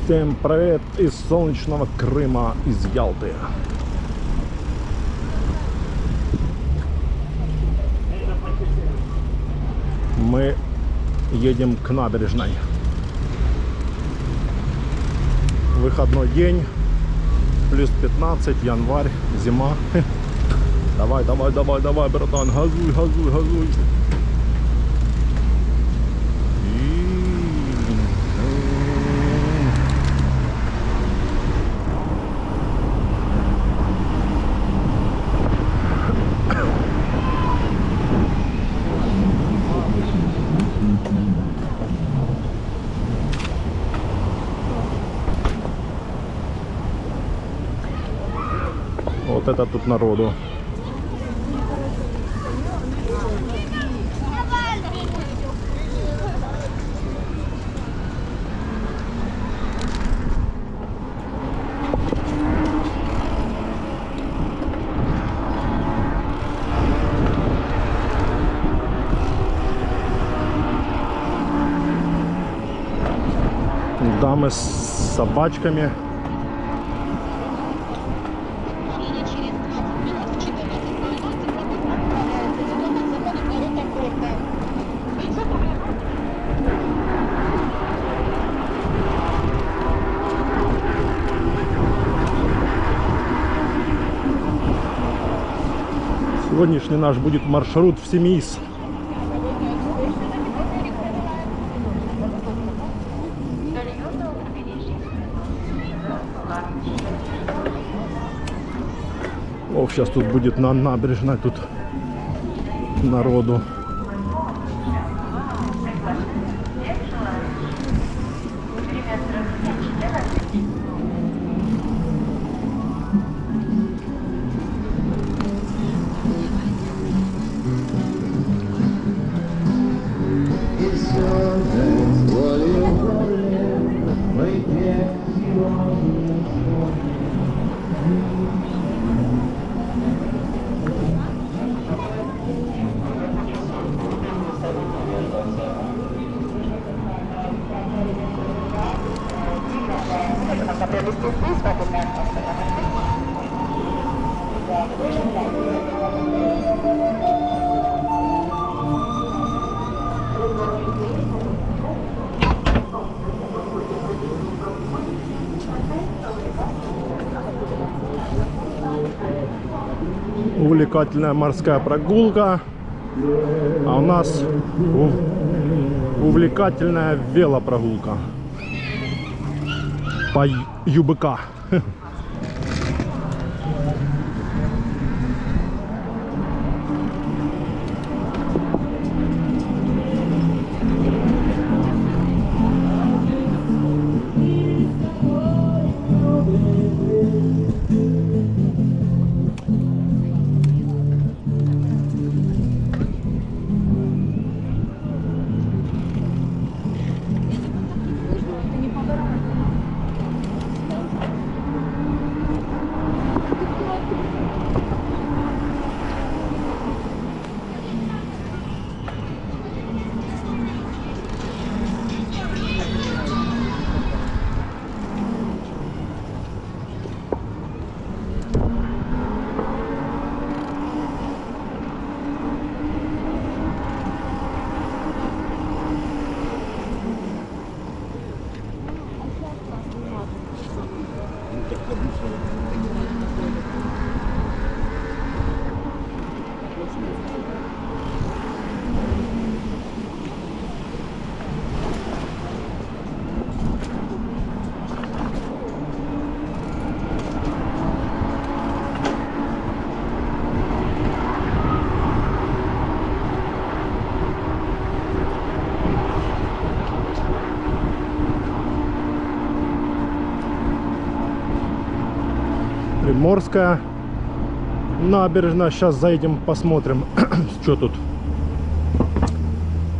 Всем привет из солнечного Крыма, из Ялты. Мы едем к набережной. Выходной день, плюс 15, январь, зима. Давай, давай, давай, давай, братан, газуй, газуй, газуй. Вот это тут народу. Дамы с собачками. Сегодняшний наш будет маршрут в Семиис. О, сейчас тут будет на набережной, тут народу. Увлекательная морская прогулка, а у нас увлекательная велопрогулка по ЮБК. Приморская набережная. Сейчас заедем, посмотрим, что тут.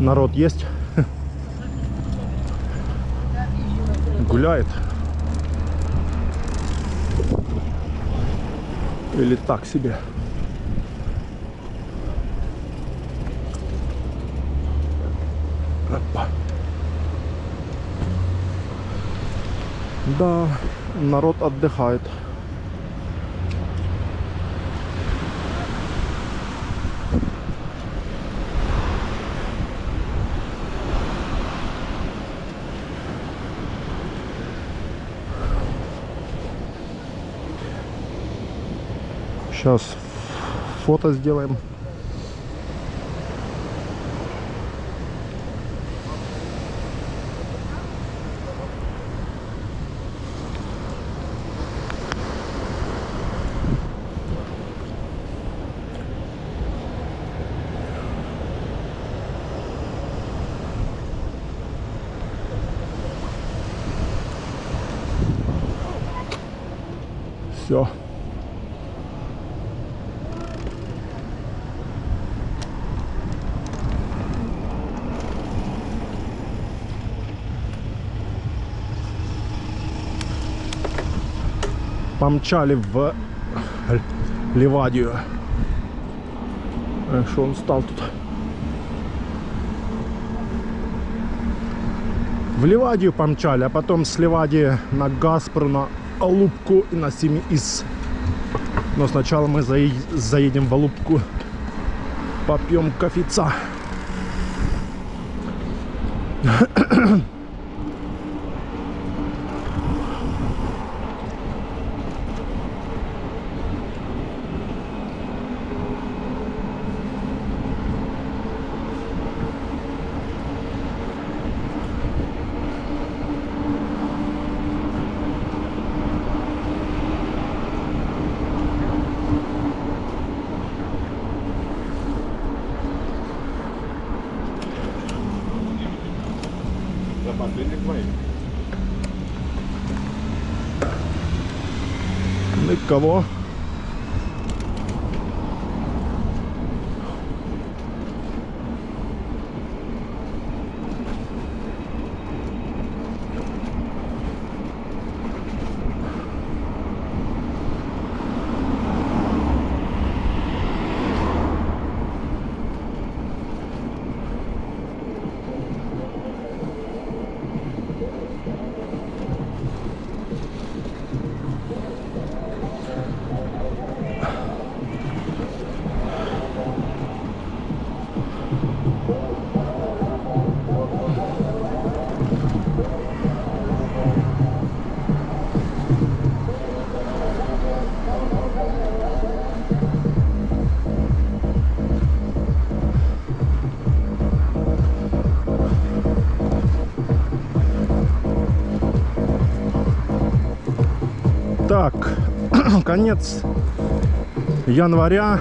Народ есть. Гуляет. Или так себе. Опа. Да, народ отдыхает. Сейчас фото сделаем. Все. Помчали в Ливадию. Что он стал тут? В Ливадию помчали, а потом с Ливадии на Гаспру, на Алупку и на Семиис. Но сначала мы заедем в Алупку, попьем кофейца. Никого. Так, конец января,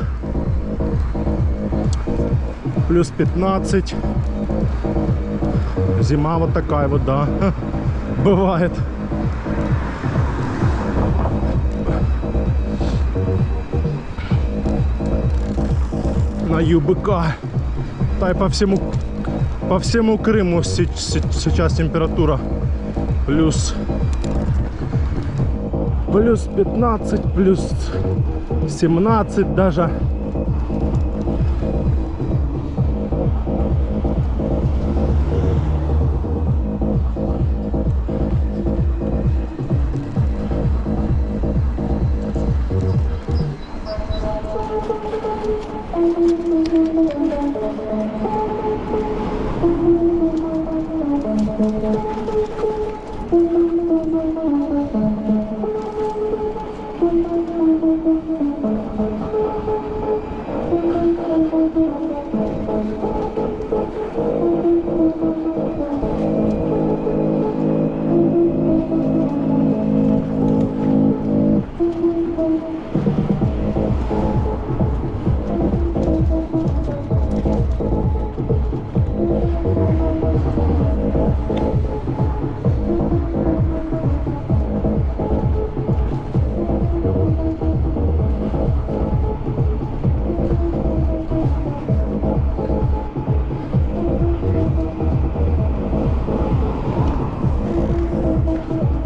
плюс 15, зима вот такая вот, да, бывает. На ЮБК, да и по всему Крыму сейчас температура плюс 15, плюс 17 даже.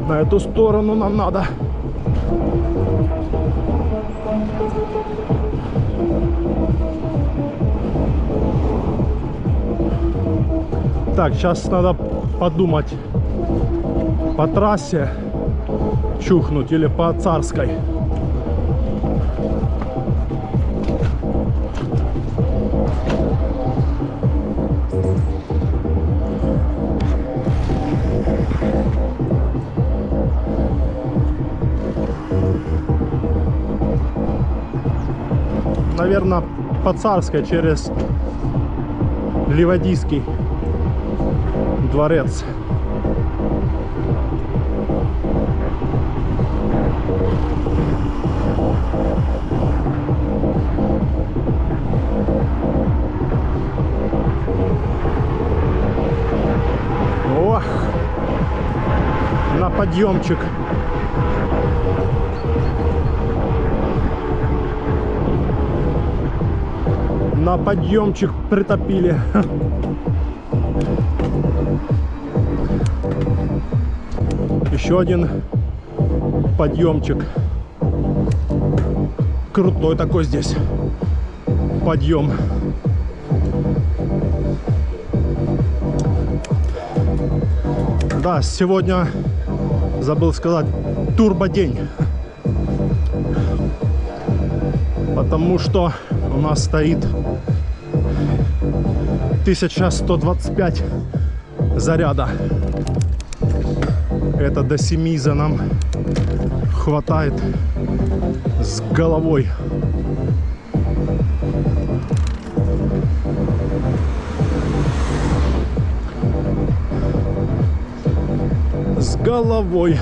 На эту сторону нам надо. Так, сейчас надо подумать по трассе. чухнуть или по царской. Наверное, по царской через Ливадийский дворец. Ох, на подъемчик. На подъемчик притопили. Еще один подъемчик. Крутой такой здесь подъем. Да, сегодня забыл сказать турбодень, потому что у нас стоит 1125 заряда. Это до 7 за нам хватает с головой. С головой.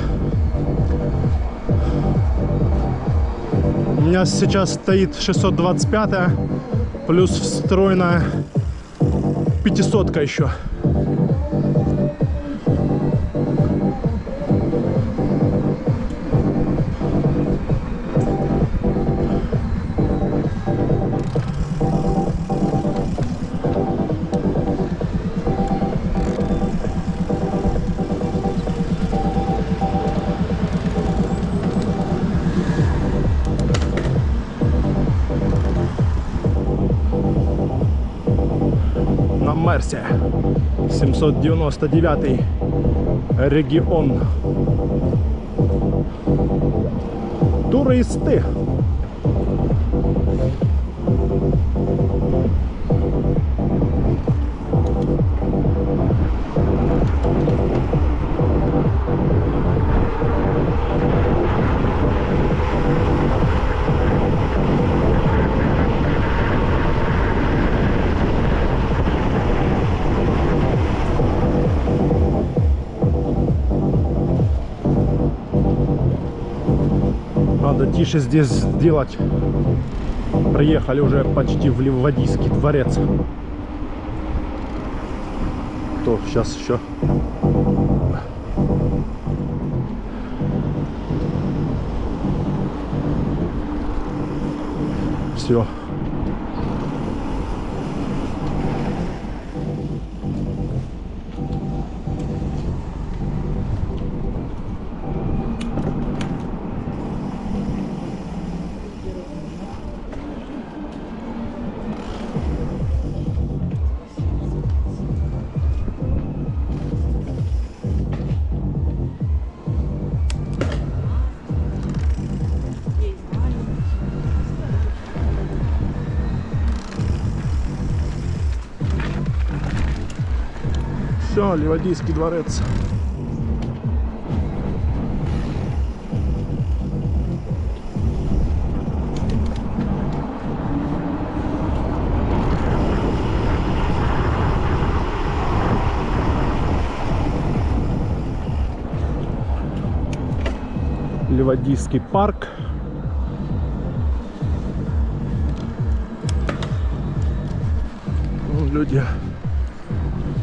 У меня сейчас стоит 625 плюс встроенная 500 еще. Мерсе 799 регион. Туристы. Надо тише здесь сделать. Приехали уже почти в Ливадийский дворец. То сейчас еще. Все. Все, Ливадийский дворец. Ливадийский парк. Люди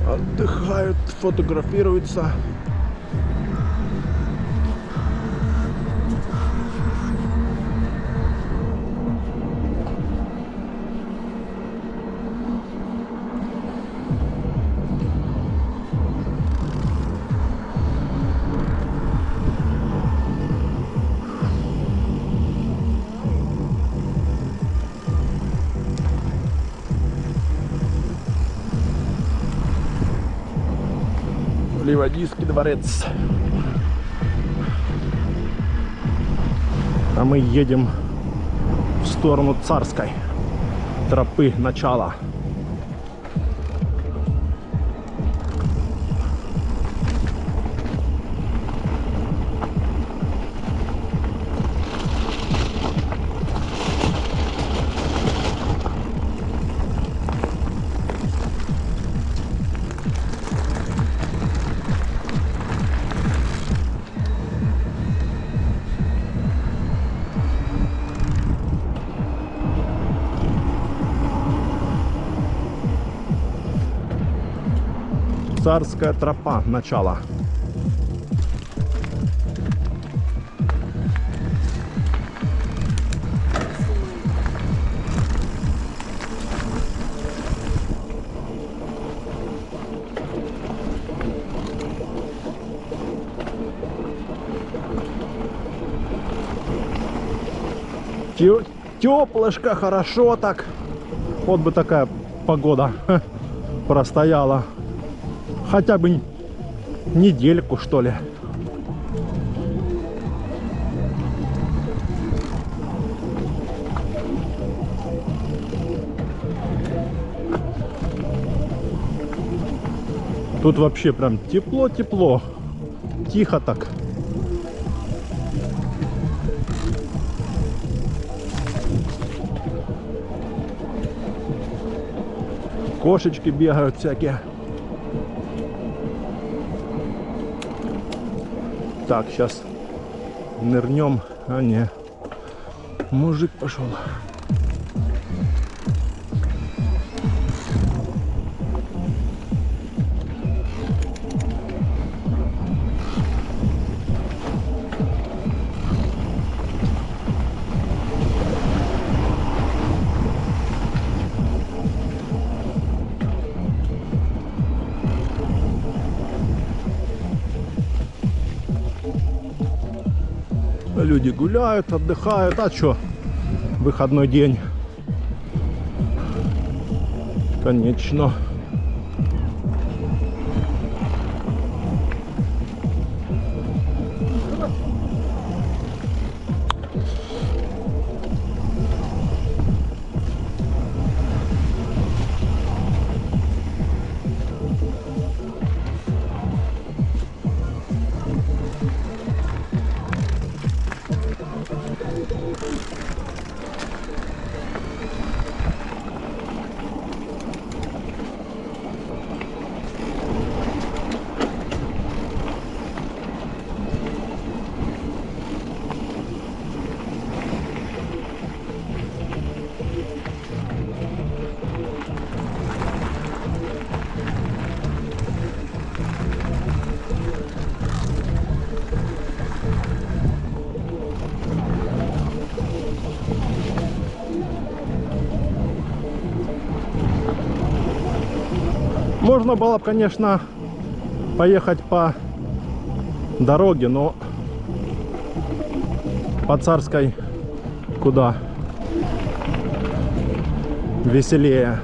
отдыхают, фотографируются. Ливадийский дворец. А мы едем в сторону Царской тропы начала. Царская тропа начала. Теплышко, хорошо так. Вот бы такая погода простояла. Хотя бы недельку, что ли. Тут вообще прям тепло-тепло. Тихо так. Кошечки бегают всякие. Так, сейчас нырнем. А не, мужик пошел. Люди гуляют, отдыхают. А что? Выходной день. Конечно. Можно было бы, конечно, поехать по дороге, но по Царской куда веселее.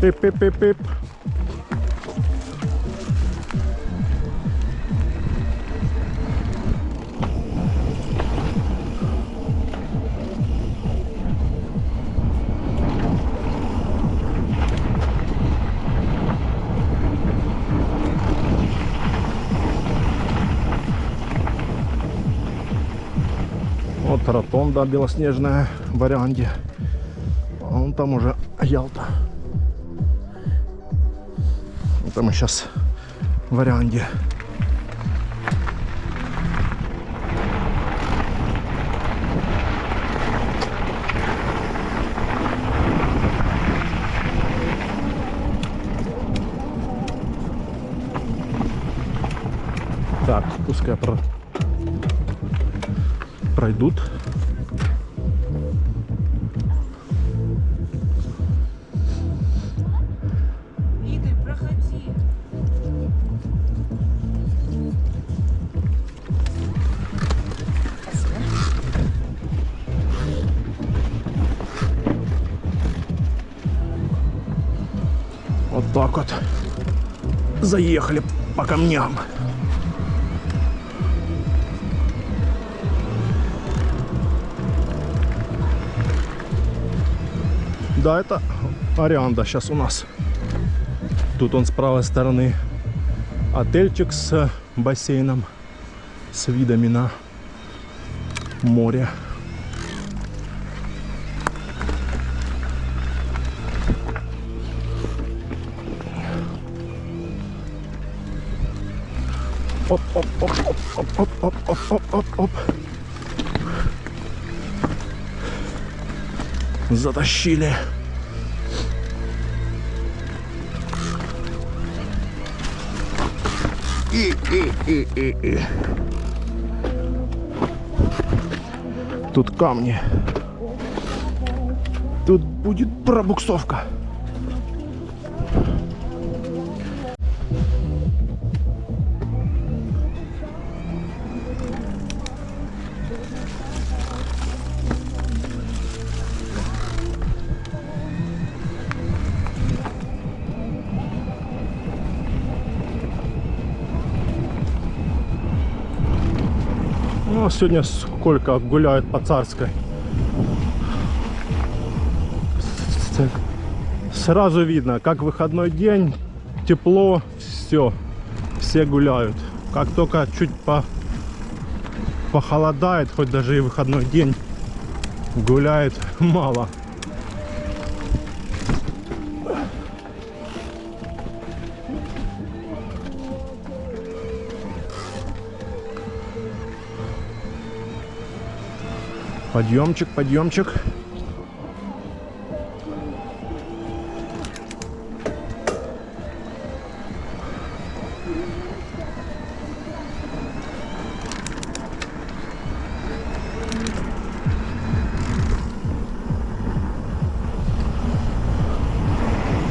Пип-пип-пип-пип. Вот ротонда белоснежная в Варианде. А вон там уже Ялта. Это мы сейчас в варианте. Так, пускай пройдут. Игорь, проходи. Вот так вот. Заехали по камням. Да, это Арианда сейчас у нас. Тут он с правой стороны отельчик с бассейном, с видами на море. Оп, оп, оп, оп, оп, оп, оп, оп, оп, оп, оп. Затащили. И. Тут камни. Тут будет пробуксовка. Ну, сегодня сколько гуляют по Царской. Сразу видно, как выходной день, тепло, все гуляют. Как только чуть похолодает, хоть даже и выходной день, гуляет мало. Подъемчик, подъемчик.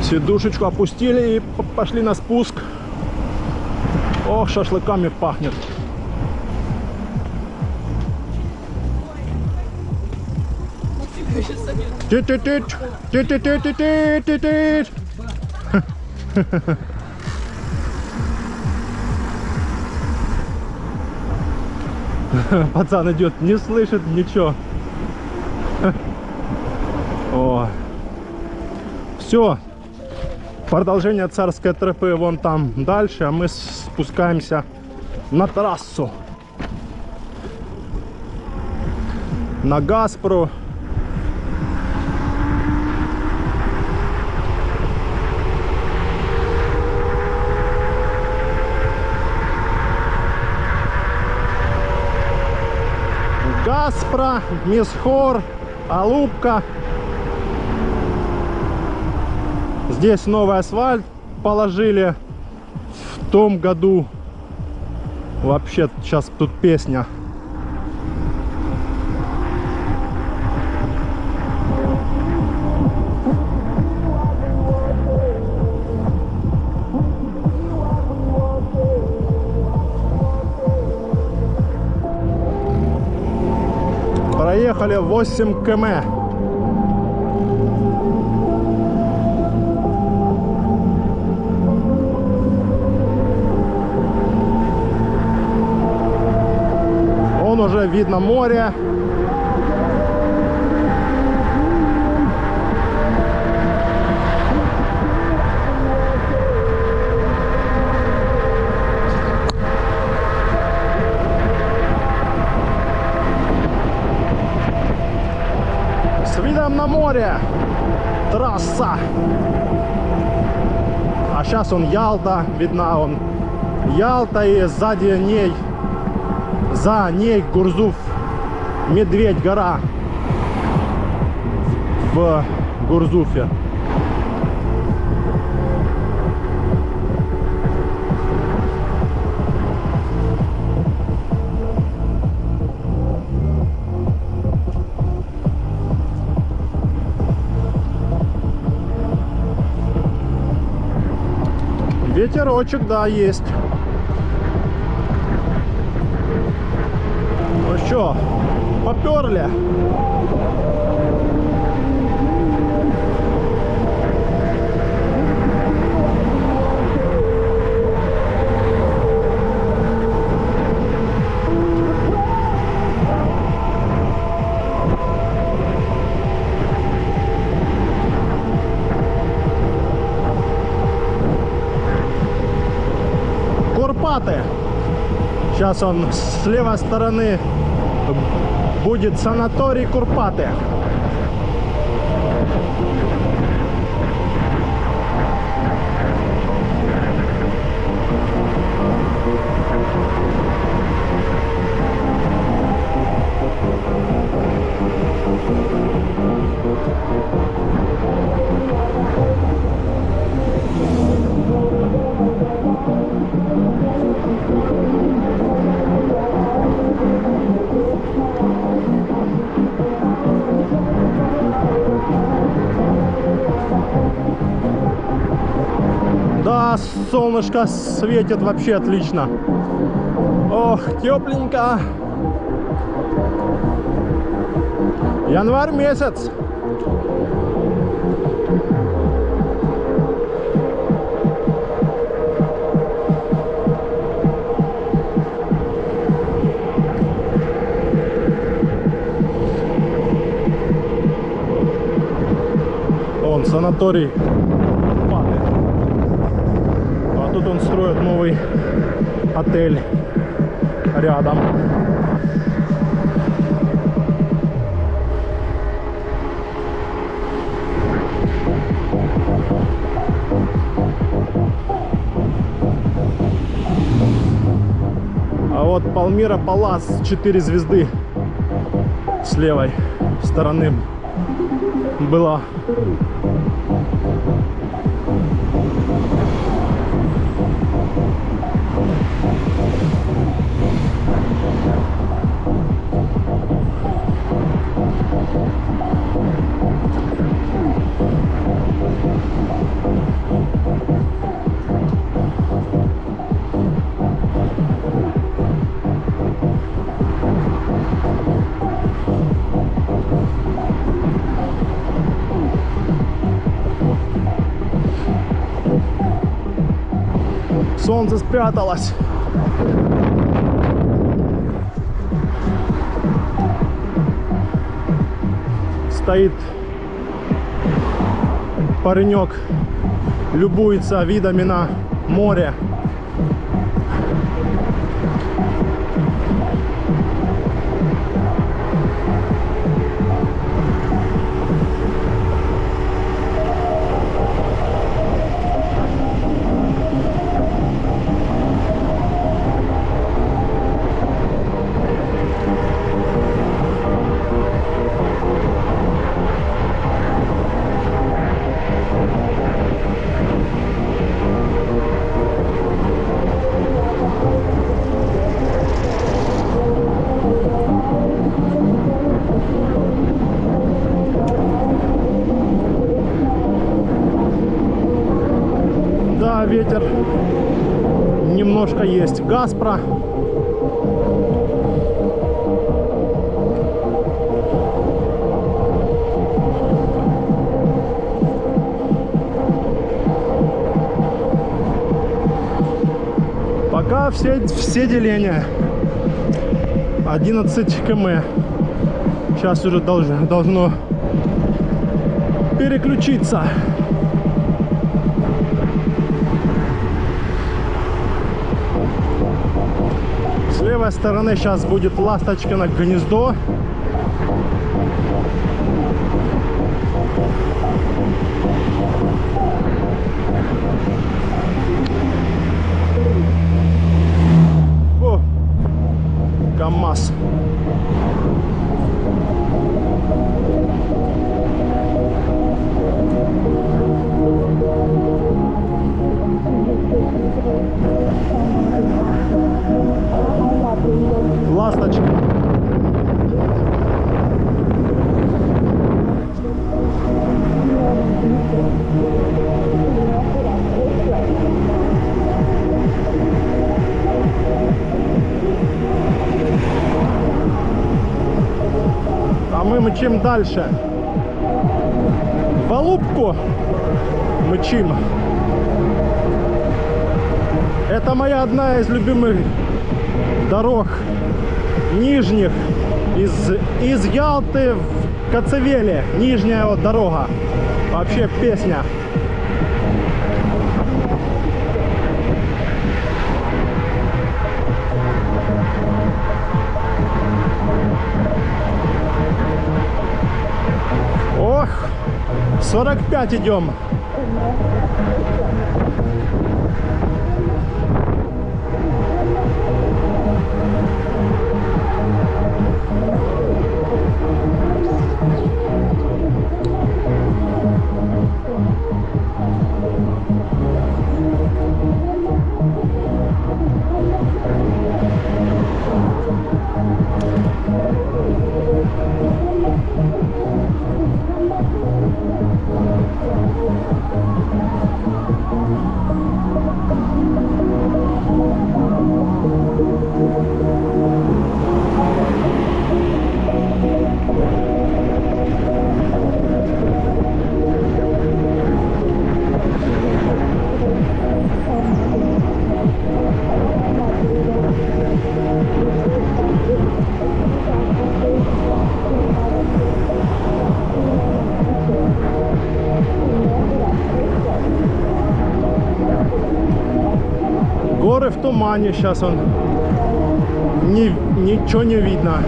Сидушечку опустили и пошли на спуск. Ох, шашлыками пахнет. Пацан идет, не слышит ничего. О. Все. Продолжение Царской тропы вон там дальше, а мы спускаемся на трассу. На Гаспру. Гаспра, Мисхор, Алупка. Здесь новый асфальт положили в том году. Вообще сейчас тут песня. Проехали 8 км. Вон уже видно море. С видом на море. Трасса. А сейчас он Ялта, видна он Ялта, и сзади ней, за ней Гурзуф, Медведь гора в Гурзуфе. Ветерочек, да, есть. Ну что, поперли? Курпаты. Сейчас он с левой стороны будет санаторий Курпаты. Да, солнышко светит вообще отлично. Ох, тепленько. Январь месяц. Вон санаторий. А тут он строит новый отель рядом. А вот Палмира Палас 4 звезды с левой стороны была. Солнце спряталось. Стоит паренек, любуется видами на море. Да, ветер немножко есть. Газпро. Пока все деления 11 км. Сейчас уже должно переключиться. С левой стороны сейчас будет Ласточкино гнездо. КамАЗ. Ласточка. А мы мчим дальше. В Алупку мчим. Это моя одна из любимых дорог нижних из Ялты в Коцевеле. Нижняя вот дорога. Вообще песня. Ох, 45 идем. Горы в тумане, сейчас он ничего не видно.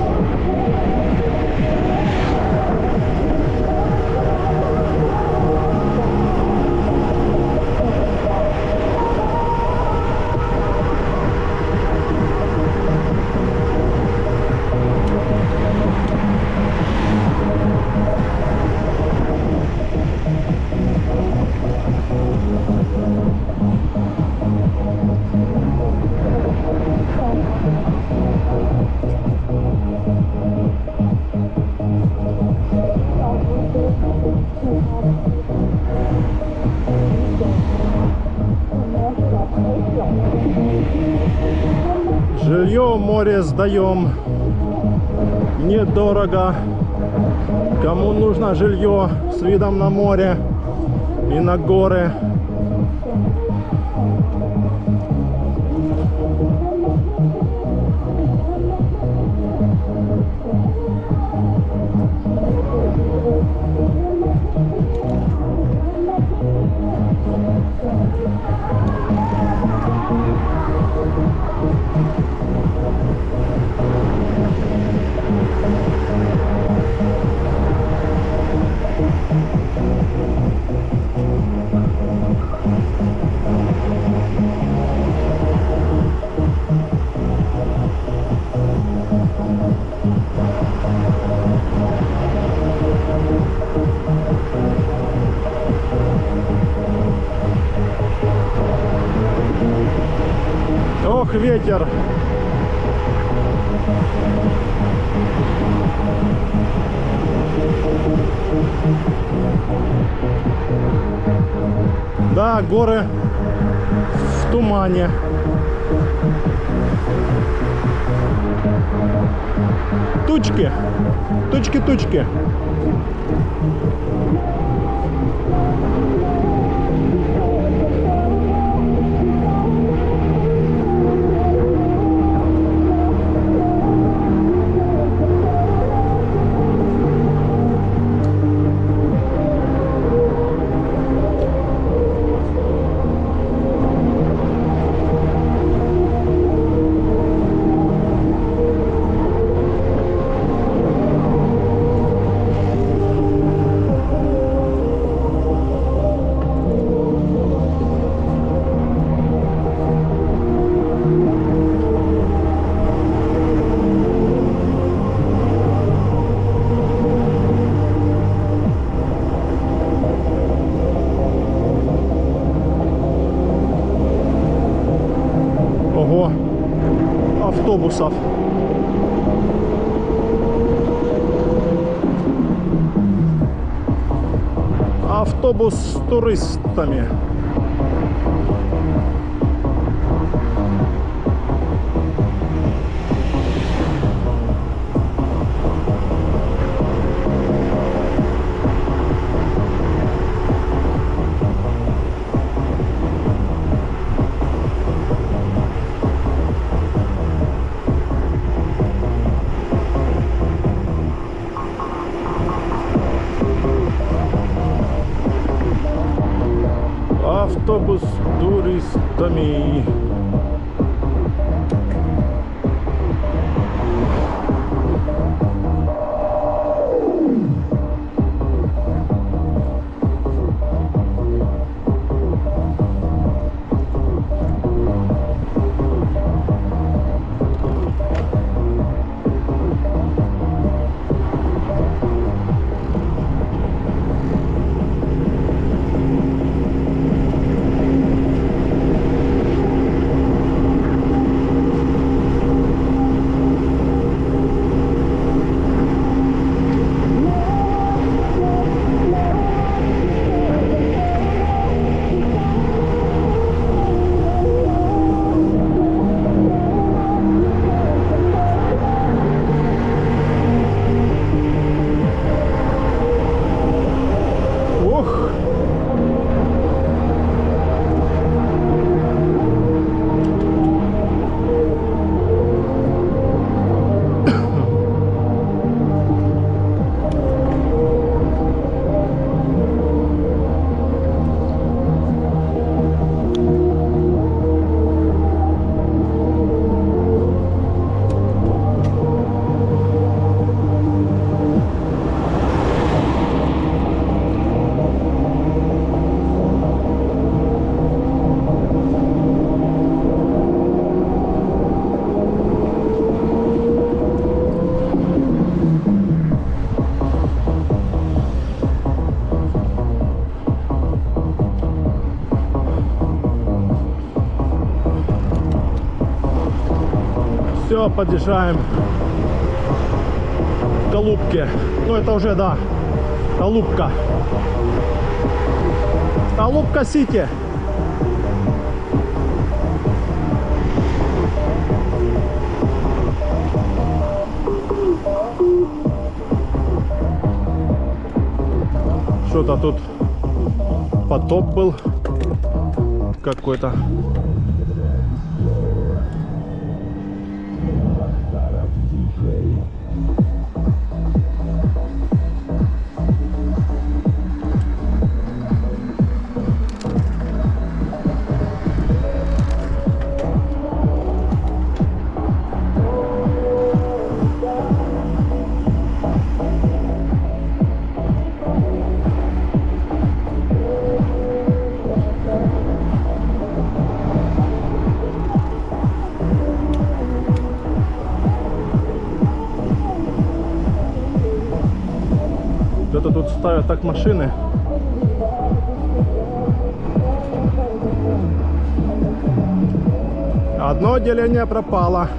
Жилье в море сдаем. Недорого. Кому нужно жилье с видом на море и на горы. Ох, ветер. Да, горы в тумане. Тучки. Тучки-тучки. автобусов. Автобус с туристами. Автобус с туристами. Все, подъезжаем к Алупке. Ну это уже, да, Алупка. Алупка Сити. Что-то тут потоп был какой-то. Где-то тут ставят так машины. Одно отделение пропало.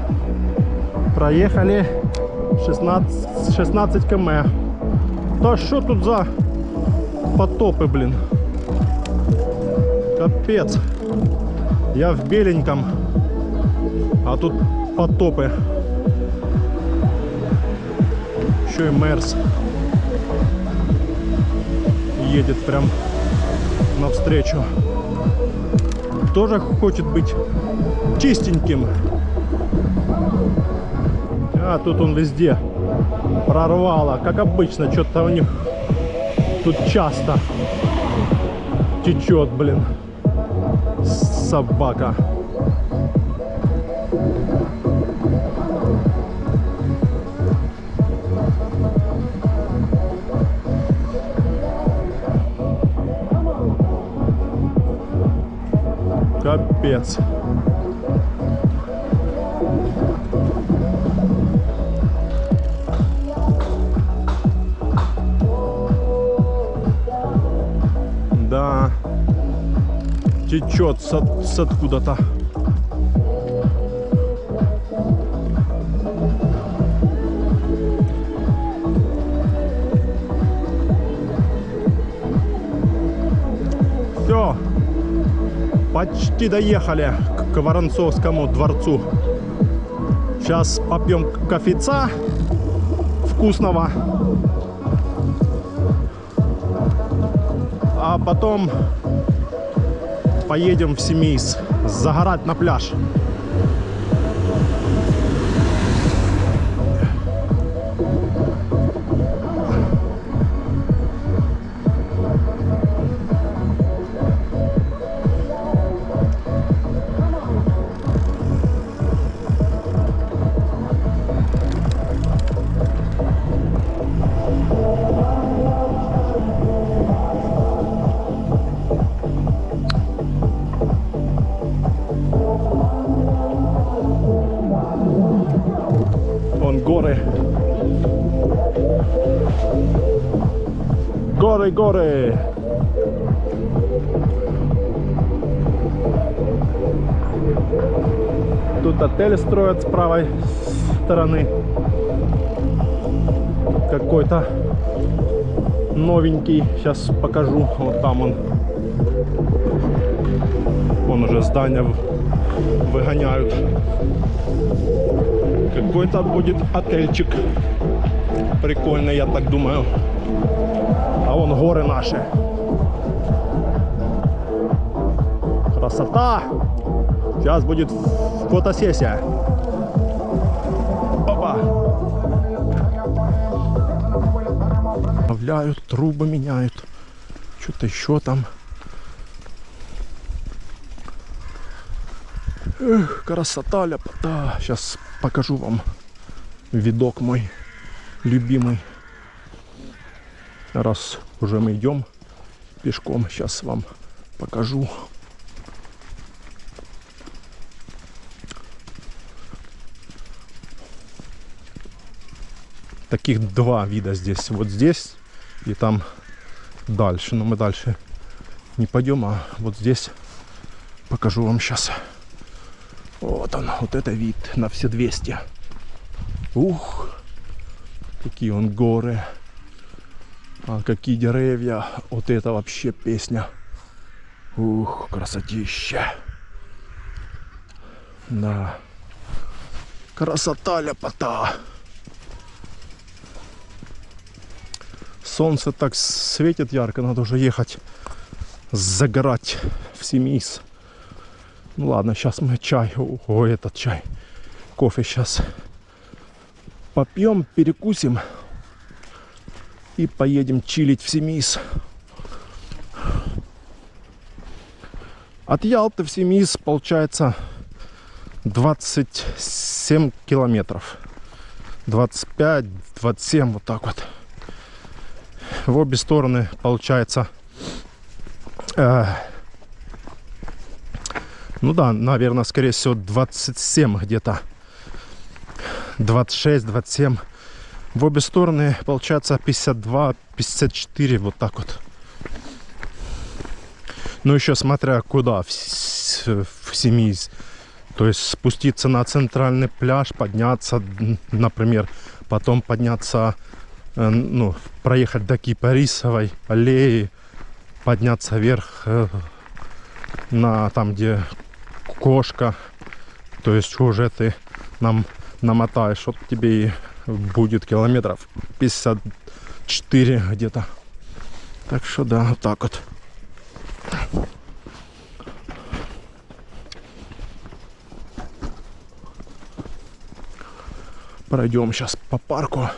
Проехали 16 км. Да что тут за потопы, блин? Капец. Я в беленьком, а тут потопы. Еще и Мерс едет прям навстречу. Тоже хочет быть чистеньким. А тут он везде прорвало. Как обычно, что-то у них тут часто течет, блин. Собака. Капец. Да, течет с откуда-то. Почти доехали к Воронцовскому дворцу. Сейчас попьем кофейца вкусного. А потом поедем в Семейск загорать на пляж. Горы. Горы, горы. Тут отель строят с правой стороны. Какой-то новенький. Сейчас покажу. Вот там он. Вон уже здания выгоняют. Какой-то будет отельчик. Прикольный, я так думаю. А вон горы наши. Красота! Сейчас будет фотосессия. Опа! Обновляют, трубы меняют. Что-то еще там. Эх, красота, ляпота. Сейчас покажу вам видок мой любимый. Раз уже мы идем пешком, сейчас вам покажу. Таких два вида здесь. Вот здесь и там дальше. Но мы дальше не пойдем, а вот здесь покажу вам сейчас. Вот он, вот это вид на все 200. Ух, какие он горы. А какие деревья. Вот это вообще песня. Ух, красотища. Да. Красота, ляпота. Солнце так светит ярко, надо уже ехать загорать в Семейск. Ну ладно, сейчас мы чай, этот чай, кофе сейчас попьем, перекусим и поедем чилить в Семейск. От Ялты в Семейск получается 27 километров. 25-27, вот так вот. В обе стороны получается... ну да, наверное, скорее всего 27 где-то. 26-27. В обе стороны получается 52-54, вот так вот. Ну еще смотря куда в Семейск. То есть спуститься на центральный пляж, подняться, например, потом подняться, ну, проехать до Кипарисовой аллеи, подняться вверх на там, где кошка, то есть уже ты нам намотаешь, вот тебе и будет километров 54 где-то. Так что да, вот так вот. Пройдем сейчас по парку.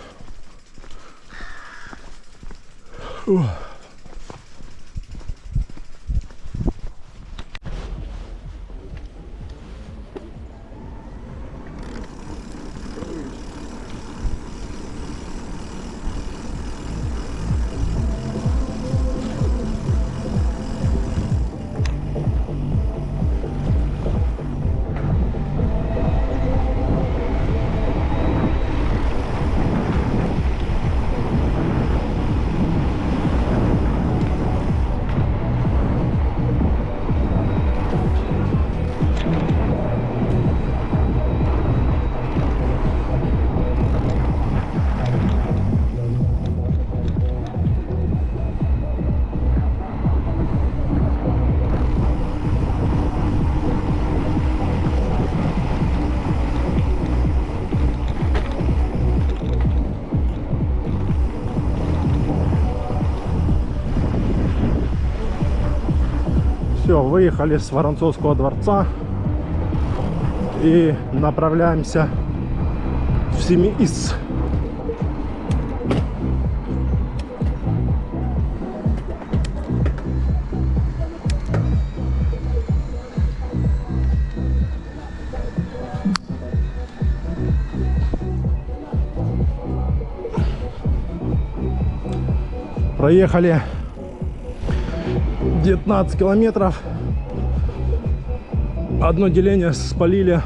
Все, выехали с Воронцовского дворца и направляемся в Семиис. Проехали 19 километров. Одно деление спалили.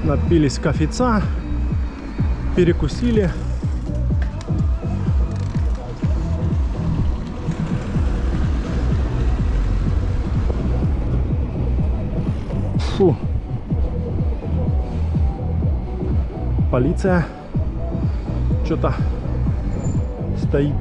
Напились кофейца, перекусили. Фу. Полиция что-то стоит.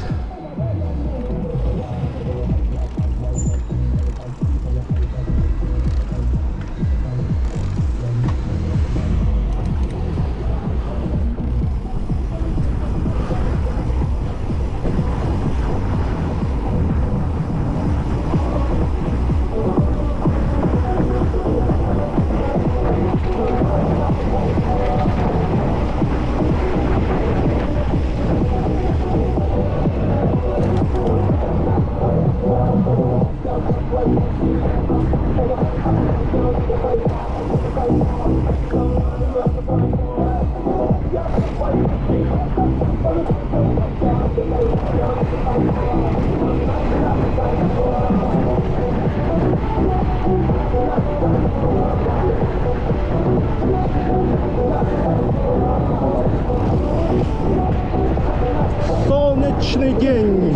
Солнечный день.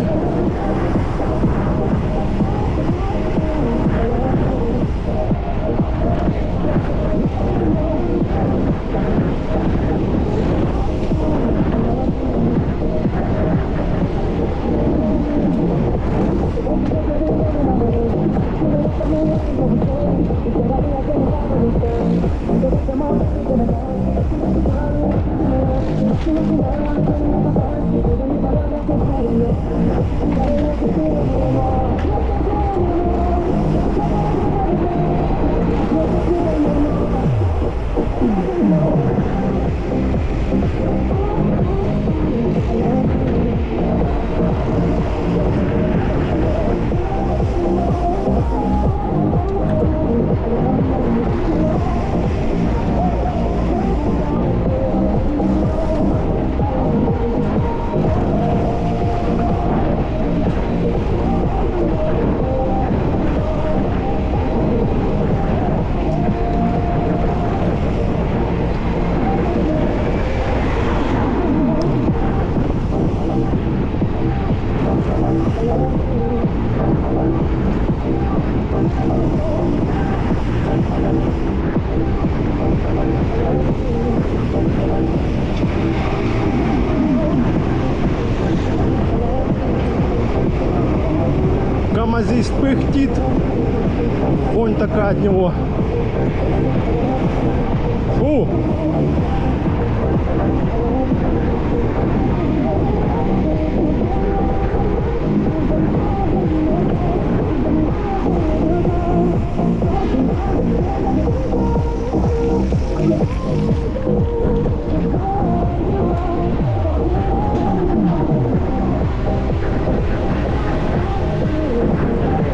Камазист пыхтит, вонь такая от него. Фу!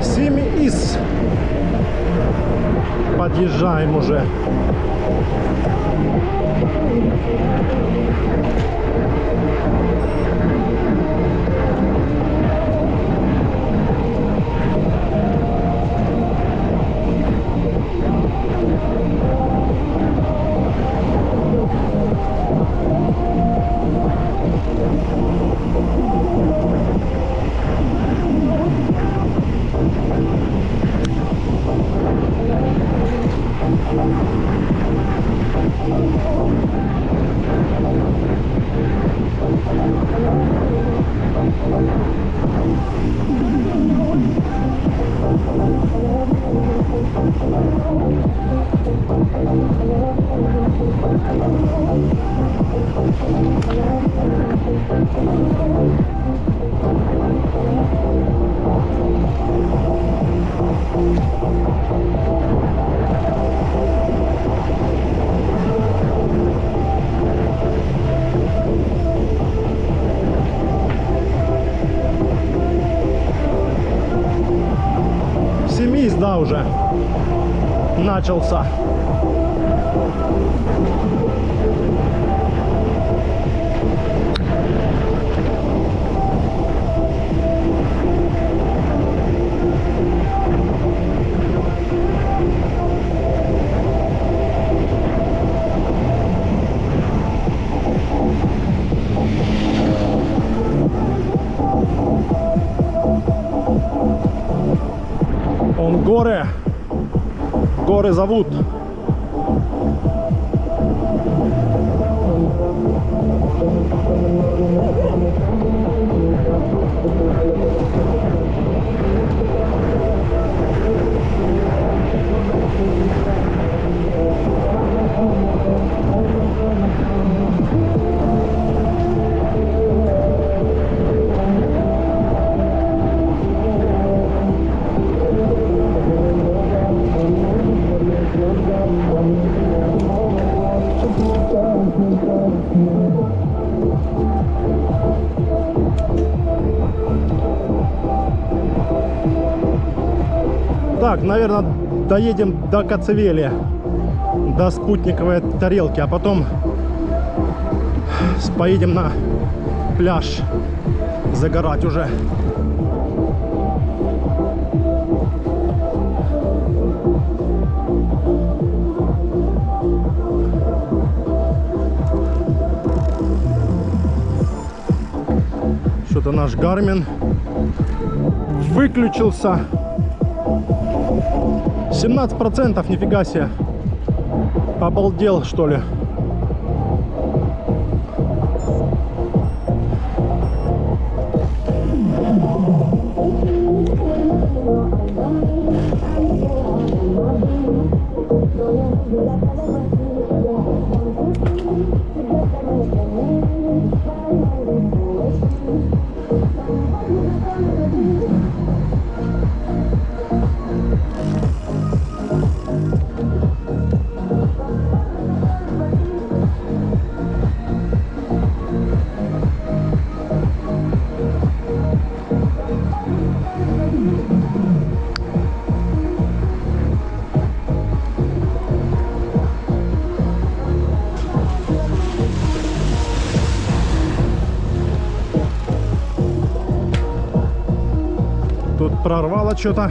Семиис. Подъезжаем уже. круиз, да, уже начался. Он горы зовут. Так, наверное, доедем до Коцевели, до спутниковой тарелки, а потом поедем на пляж загорать уже. Что-то наш Garmin выключился. 17%, нифига себе. Обалдел, что ли. Тут прорвало что-то.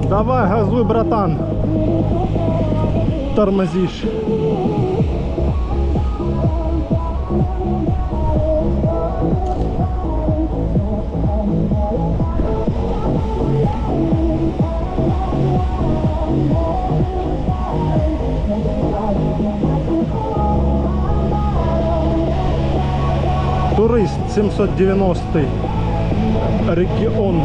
Давай, газуй, братан. Тормозишь. выезд 790 регион.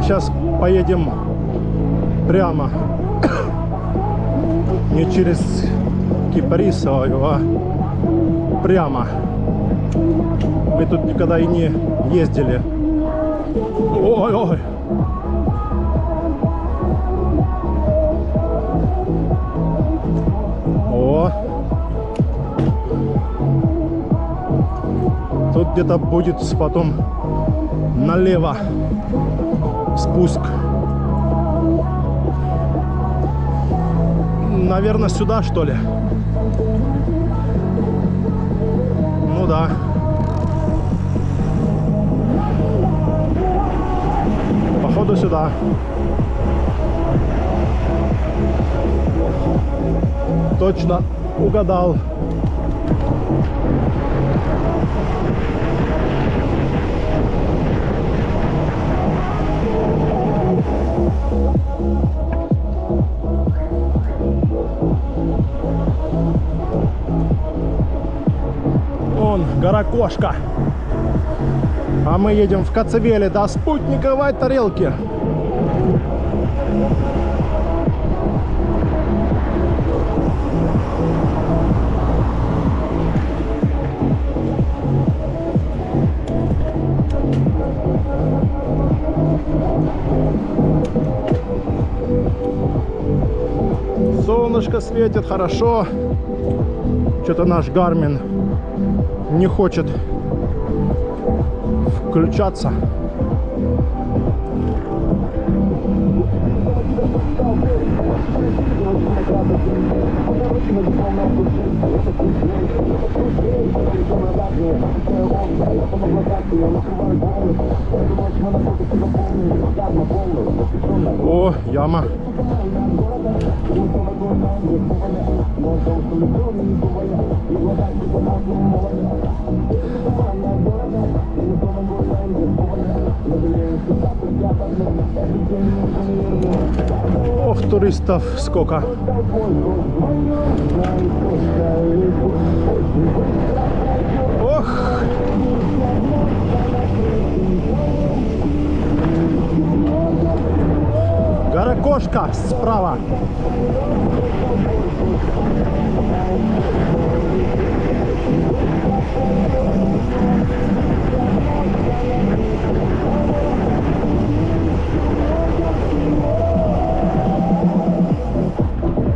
Сейчас поедем прямо, не через Кипарисовую, а прямо. Мы тут никогда и не ездили. Ой-ой! О! Тут где-то будет потом налево спуск. Наверное, сюда, что ли? Ну да. Походу сюда. Точно угадал. Гора Кошка. А мы едем в Коцевеле до спутниковой тарелки. Солнышко светит хорошо. Что-то наш Гармин не хочет включаться. О, яма. Ох, туристов сколько. Ох. Гора Кошка справа.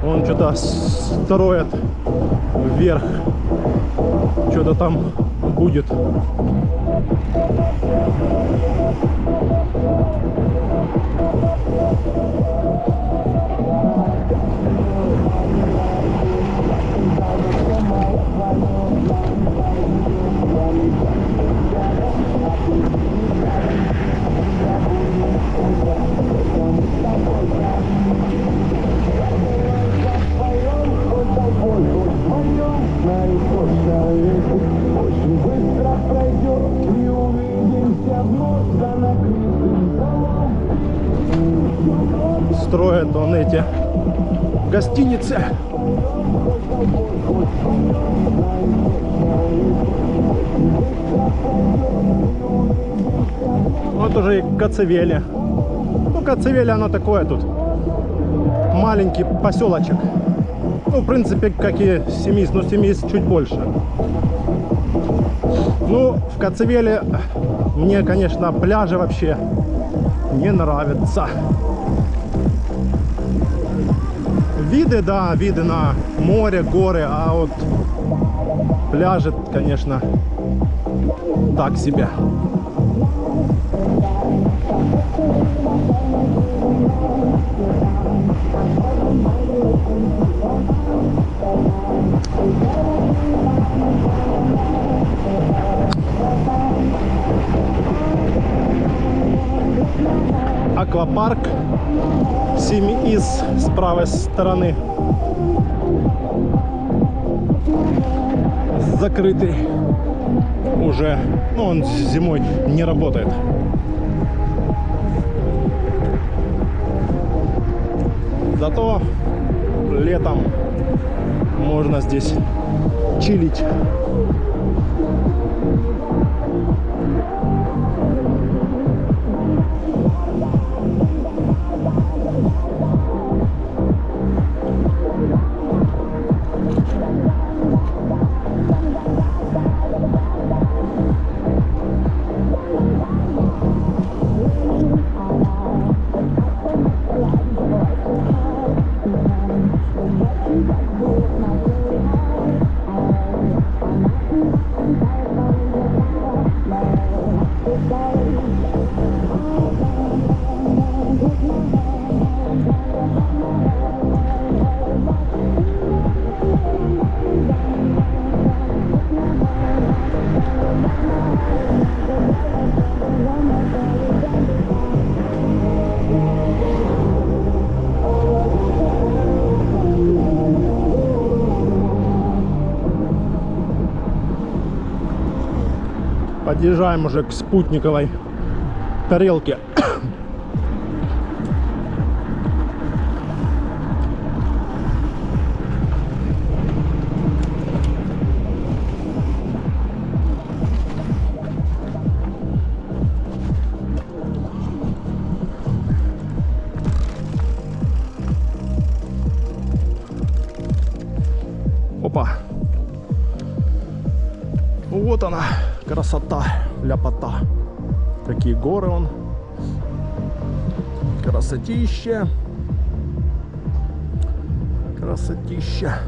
Он что-то строит вверх. Что-то там будет. Строят он эти гостиницы. Вот уже и Коцевели. Ну, Коцевели, оно такое тут. Маленький поселочек. Ну, в принципе, как и Семис, но Семис чуть больше. Ну, в Коцевели мне, конечно, пляжи вообще не нравится. Виды, да, виды на море, горы, а вот пляжи, конечно, так себе. Аквапарк Семи-Из с правой стороны закрытый уже, ну, он зимой не работает. Зато летом можно здесь чилить. Подъезжаем уже к спутниковой тарелке. Опа! Вот она, красота, ляпота. Какие горы он. Красотища. Красотища.